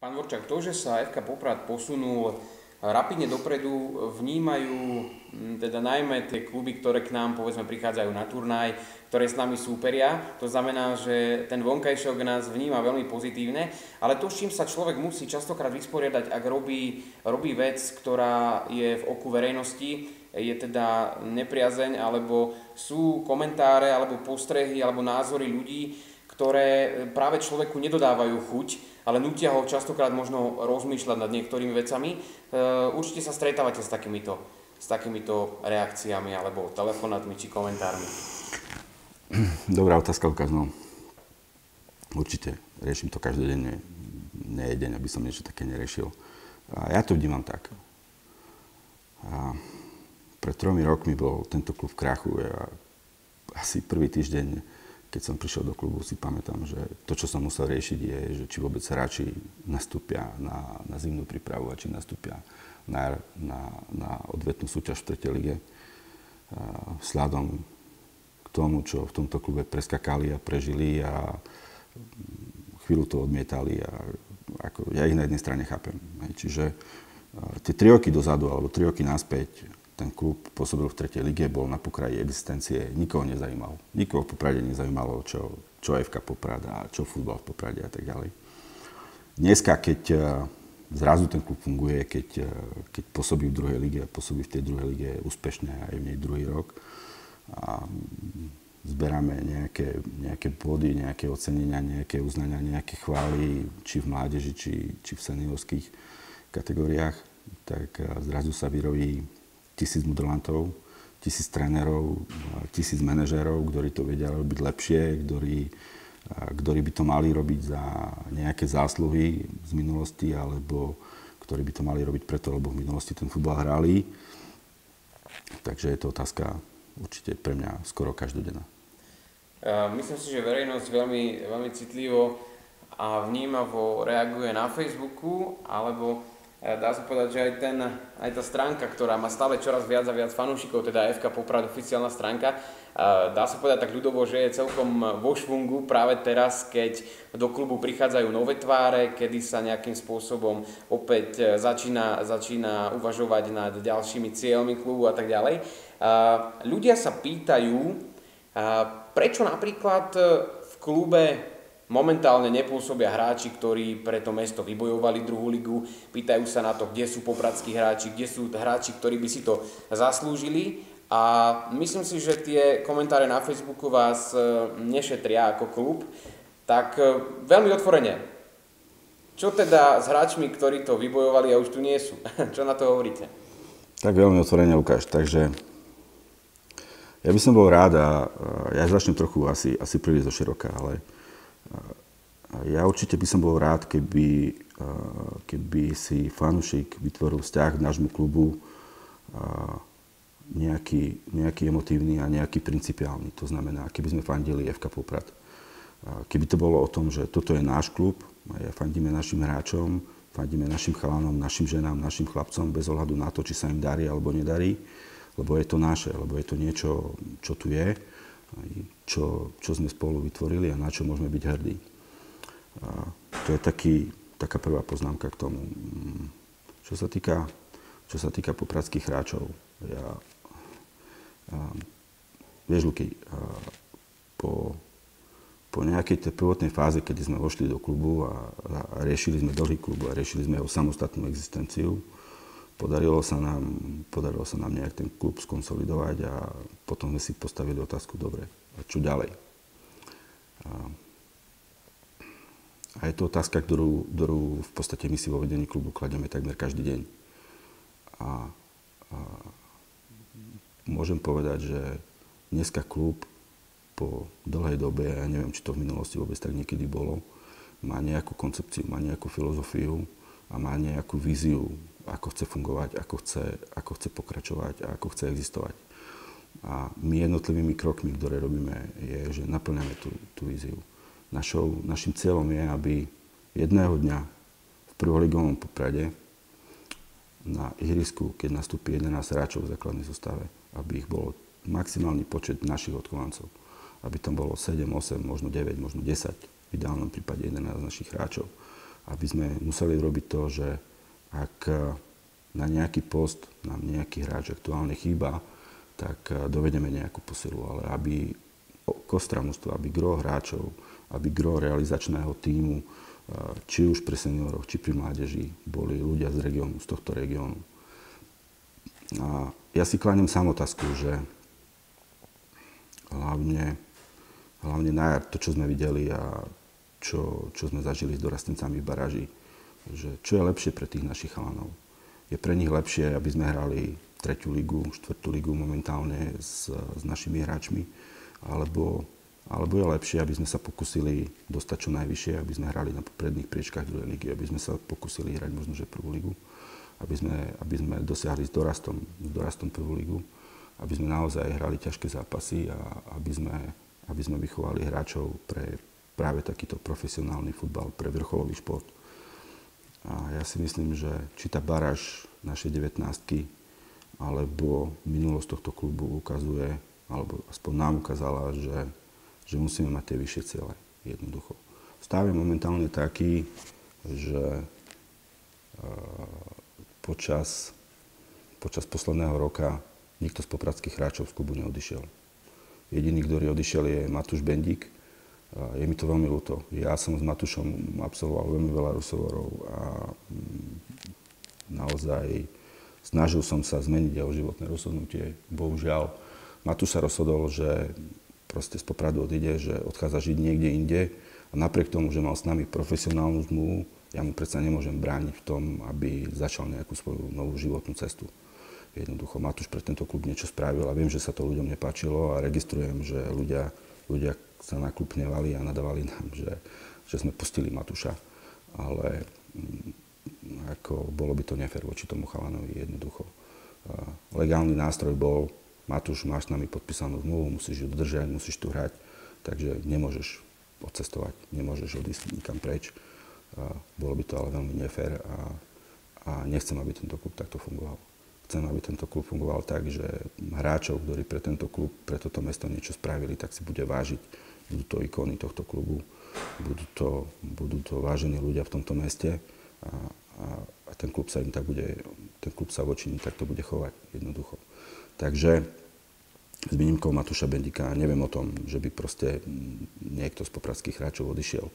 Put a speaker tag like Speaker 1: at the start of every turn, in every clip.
Speaker 1: Pán Dvorčák, to, že sa FK Poprad posunul rapidne dopredu, vnímajú teda najmä tie kluby, ktoré k nám povedzme prichádzajú na turnaj, ktoré s nami súperia. To znamená, že ten vonkajšok nás vníma veľmi pozitívne, ale to, s čím sa človek musí častokrát vysporiadať, ak robí vec, ktorá je v oku verejnosti, je teda nepriazeň, alebo sú komentáre, alebo postrehy, alebo názory ľudí, ktoré práve človeku nedodávajú chuť, ale nutia ho častokrát možno rozmýšľať nad niektorými vecami. Určite sa stretávate s takýmito reakciami alebo telefonátmi či komentármi.
Speaker 2: Dobrá otázka, Lukáš. No, určite. Riešim to každodenne. Nie je deň, aby som niečo také neriešil. A ja to vnímam tak. A pred 3 rokmi bol tento klub v krachu. Ja asi prvý týždeň, keď som prišiel do klubu, si pamätám, že to, čo som musel riešiť, je, že či vôbec hráči nastúpia na zimnú prípravu a či nastúpia na odvetnú súťaž v 3. lige. Vzhľadom k tomu, čo v tomto klube preskakali a prežili a chvíľu to odmietali a ja ich na jednej strane chápem. Čiže tie 3 roky dozadu alebo 3 roky naspäť ten klub pôsobil v 3. lige, bol na pokraji existencie, nikoho nezajímal. Nikoho v Poprade nezajímalo, čo FK Poprad a čo futbal v Poprade a tak ďalej. Dneska, keď zrazu ten klub funguje, keď pôsobí v 2. lige, pôsobí v tej 2. lige úspešne aj v nej druhý rok a zberáme nejaké body, nejaké ocenenia, nejaké uznania, nejaké chvály, či v mládeži, či v seniorských kategóriách, tak zrazu sa vyroví 1000 mudrlantov, 1000 trénerov, 1000 manažérov, ktorí to vedia robiť lepšie, ktorí by to mali robiť za nejaké zásluhy z minulosti, alebo ktorí by to mali robiť preto, lebo v minulosti ten futbal hrali. Takže je to otázka určite pre mňa skoro každodenná.
Speaker 1: Myslím si, že verejnosť veľmi, veľmi citlivo a vnímavo reaguje na Facebooku, alebo dá sa povedať, že aj tá stránka, ktorá má stále čoraz viac a viac fanúšikov, teda FK Poprad oficiálna stránka, dá sa povedať tak ľudovo, že je celkom vo švungu práve teraz, keď do klubu prichádzajú nové tváre, kedy sa nejakým spôsobom opäť začína uvažovať nad ďalšími cieľmi klubu a tak ďalej. Ľudia sa pýtajú, prečo napríklad v klube momentálne nepôsobia hráči, ktorí pre to mesto vybojovali 2. ligu. Pýtajú sa na to, kde sú popradskí hráči, kde sú hráči, ktorí by si to zaslúžili. A myslím si, že tie komentáre na Facebooku vás nešetria ako klub. Tak veľmi otvorene. Čo teda s hráčmi, ktorí to vybojovali a už tu nie sú? Čo na to hovoríte?
Speaker 2: Tak veľmi otvorene, Lukáš. Takže ja by som bol rád a ja začnem trochu asi príliš zo široka, ale ja určite by som bol rád, keby si fanúšik vytvoril vzťah k nášmu klubu nejaký emotívny a nejaký principiálny. To znamená, keby sme fandili FK Poprad. Keby to bolo o tom, že toto je náš klub, a fandíme našim hráčom, fandíme našim chalanom, našim ženám, našim chlapcom, bez ohľadu na to, či sa im darí alebo nedarí, lebo je to naše, lebo je to niečo, čo tu je, čo sme spolu vytvorili a na čo môžeme byť hrdí. To je taká prvá poznámka k tomu. Čo sa týka popradských hráčov, vieš, Luky, po nejakej tej prvotnej fáze, kedy sme vošli do klubu a riešili sme dlhý klub a riešili sme jeho samostatnú existenciu, podarilo sa nám nejak ten klub skonsolidovať a potom sme si postavili otázku, dobre, a čo ďalej? A je to otázka, ktorú v podstate my si vo vedení klubu kladieme takmer každý deň. A môžem povedať, že dneska klub po dlhej dobe, ja neviem, či to v minulosti vôbec tak niekedy bolo, má nejakú koncepciu, má nejakú filozofiu a má nejakú víziu, ako chce fungovať, ako chce pokračovať a ako chce existovať. A my jednotlivými krokmi, ktoré robíme, je, že naplňame tú víziu. Našim cieľom je, aby jedného dňa v prvoligovom Poprade na ihrisku, keď nastúpi 11 hráčov v základnej zostave, aby ich bolo maximálny počet našich odchovancov. Aby tam bolo 7, 8, možno 9, možno 10, v ideálnom prípade 11 našich hráčov. aby sme museli robiť to, že ak na nejaký post nám nejaký hráč aktuálne chýba, tak dovedeme nejakú posilu, ale aby kostra mužstva, aby gro hráčov, aby gro realizačného tímu, či už pri senioroch, či pri mládeži, boli ľudia z regiónu, z tohto regiónu. A ja si kladiem sám otázku, že hlavne na jar, to, čo sme videli a čo sme zažili s dorastencami v baráži, že čo je lepšie pre tých našich chalanov. Je pre nich lepšie, aby sme hrali 3. ligu, 4. ligu momentálne s našimi hráčmi, alebo je lepšie, aby sme sa pokúsili dostať čo najvyššie, aby sme hrali na popredných priečkách 2. ligy, aby sme sa pokúsili hrať možno, že 1. ligu, aby sme dosiahli s dorastom 1. ligu, aby sme naozaj hrali ťažké zápasy a aby sme vychovali hráčov pre práve takýto profesionálny futbal, pre vrcholový šport. A ja si myslím, že či tá baráž našej 19-ky alebo minulosť tohto klubu ukazuje, alebo aspoň nám ukázala, že musíme mať tie vyššie ciele, jednoducho. Stav je momentálne taký, že počas posledného roka nikto z popradských hráčov z klubu neodišiel. Jediný, ktorý odišiel, je Matúš Bendík. Je mi to veľmi ľúto. Ja som s Matúšom absolvoval veľmi veľa rozhovorov a naozaj snažil som sa zmeniť jeho životné rozhodnutie. Bohužiaľ, Matúš sa rozhodol, že proste z Popradu odíde, že odchádza žiť niekde inde a napriek tomu, že mal s nami profesionálnu zmluvu, ja mu predsa nemôžem brániť v tom, aby začal nejakú svoju novú životnú cestu. Jednoducho, Matúš pre tento klub niečo spravil a viem, že sa to ľuďom nepáčilo a registrujem, že ľudia sa na klub hnevali a nadávali nám, že sme pustili Matúša. Ale ako bolo by to nefér voči tomu chalanovi jednoducho. Legálny nástroj bol, Matúš, máš s nami podpísanú zmluvu, musíš ju dodržať, musíš tu hrať, takže nemôžeš odcestovať, nemôžeš odísť nikam preč. Bolo by to ale veľmi nefér a nechcem, aby tento klub takto fungoval. Chcem, aby tento klub fungoval tak, že hráčov, ktorí pre tento klub, pre toto mesto niečo spravili, tak si bude vážiť. Budú to ikony tohto klubu, budú to vážení ľudia v tomto meste a ten klub sa voči nim takto bude chovať jednoducho. Takže s výnimkou Matúša Bendíka neviem o tom, že by proste niekto z popradských hráčov odišiel.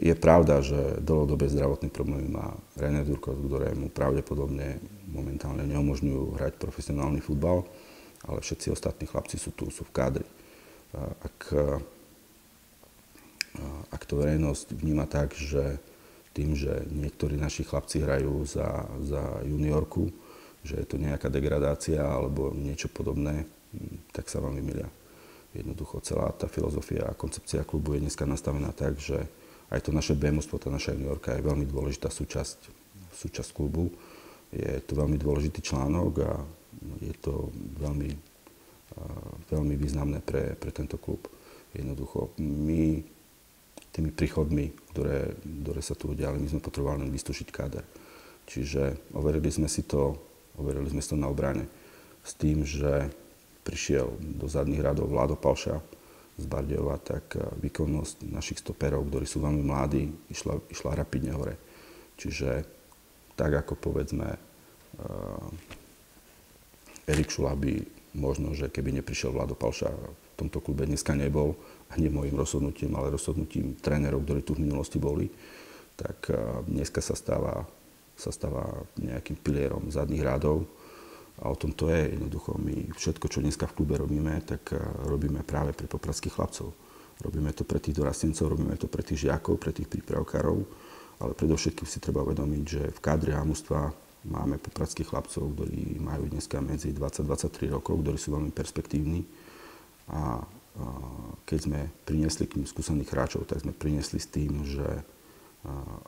Speaker 2: Je pravda, že dlhodobé zdravotné problémy má René Durkos, ktorému pravdepodobne momentálne neumožňujú hrať profesionálny futbal, ale všetci ostatní chlapci sú tu, sú v kádri. Ak to verejnosť vníma tak, že tým, že niektorí naši chlapci hrajú za juniorku, že je to nejaká degradácia alebo niečo podobné, tak sa vám vymýlia. Jednoducho celá tá filozofia a koncepcia klubu je dneska nastavená tak, že aj to naše B-mužstvo, tá naša juniorka je veľmi dôležitá súčasť klubu. Je to veľmi dôležitý článok a je to veľmi významné pre tento klub. Jednoducho, my tými príchodmi, ktoré sa tu udiali, my sme potrebovali len vystúšiť káder. Čiže overili sme si to na obrane s tým, že prišiel do zadných radov Vlado Palša z Bardejova, tak výkonnosť našich stoperov, ktorí sú veľmi mladí, išla rapidne hore. Čiže tak ako povedzme Erik Šula by možno, že keby neprišiel Vlado Palša, v tomto klube dneska nebol, a nie môjim rozhodnutím, ale rozhodnutím trénerov, ktorí tu v minulosti boli, tak dneska sa stáva nejakým pilierom zadných rádov. A o tom to je jednoducho. My všetko, čo dneska v klube robíme, tak robíme práve pre popradských chlapcov. Robíme to pre tých dorastencov, robíme to pre tých žiakov, pre tých prípravkárov, ale predovšetkým si treba uvedomiť, že v kádre A-mužstva máme popradských chlapcov, ktorí majú dneska medzi 20-23 rokov, ktorí sú veľmi perspektívni. A keď sme priniesli k nim skúsených hráčov, tak sme priniesli s tým, že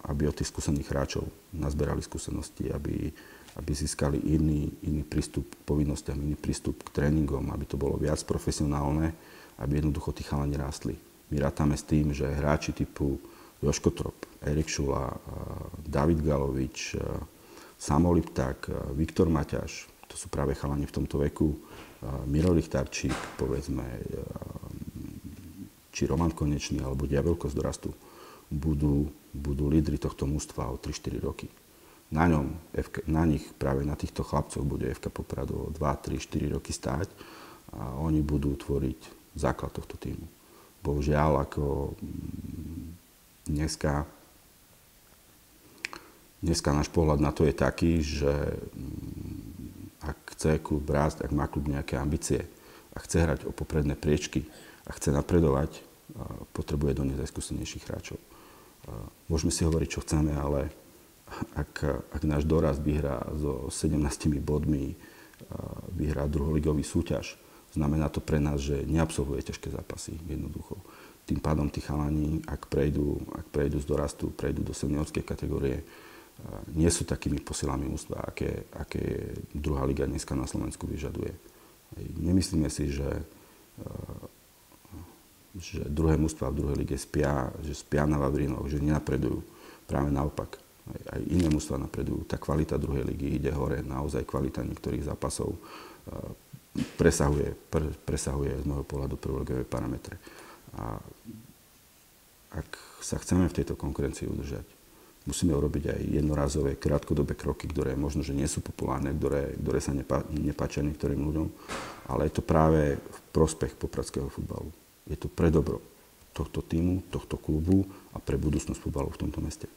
Speaker 2: aby od tých skúsených hráčov nazberali skúsenosti, aby získali iný prístup k povinnostiam, iný prístup k tréningom, aby to bolo viac profesionálne, aby jednoducho tí chalani rástli. My rátame s tým, že hráči typu Joško Trop, Erik Šula, David Galovič, Samo Lipták, Viktor Maťaš, to sú práve chalani v tomto veku, Miro Lichtarčík, povedzme, či Roman Konečný, alebo Diabelko z dorastu. budú lídri tohto mužstva o 3-4 roky. Na nich, práve na týchto chlapcoch bude FK Poprad o 2, 3, 4 roky stáť a oni budú tvoriť základ tohto týmu. Bohužiaľ, ako dneska náš pohľad na to je taký, že ak chce klub rásť, ak má klub nejaké ambície a chce hrať o popredné priečky a chce napredovať, potrebuje doniesť aj skúsenejších hráčov. Môžeme si hovoriť, čo chceme, ale ak náš dorast vyhrá so 17 bodmi, vyhrá druholigový súťaž, znamená to pre nás, že neabsolvuje ťažké zápasy jednoducho. Tým pádom tí chalani, ak prejdú z dorastu, prejdú do seniorskej kategórie, nie sú takými posilami mužstva, aké druhá liga dneska na Slovensku vyžaduje. Nemyslíme si, že druhé mužstva v druhej lige spia na Vavrinoch, že nenapredujú. Práve naopak. Aj iné mužstva napredujú. Tá kvalita druhej ligy ide hore. Naozaj kvalita niektorých zápasov presahuje z môjho pohľadu prvoligové parametre. A ak sa chceme v tejto konkurencii udržať, musíme urobiť aj jednorázové, krátkodobé kroky, ktoré možno, že nie sú populárne, ktoré sa nepáčia niektorým ľuďom, ale je to práve v prospech popradského futbalu. Je to pre dobro tohto tímu, tohto klubu a pre budúcnosť futbalu v tomto meste.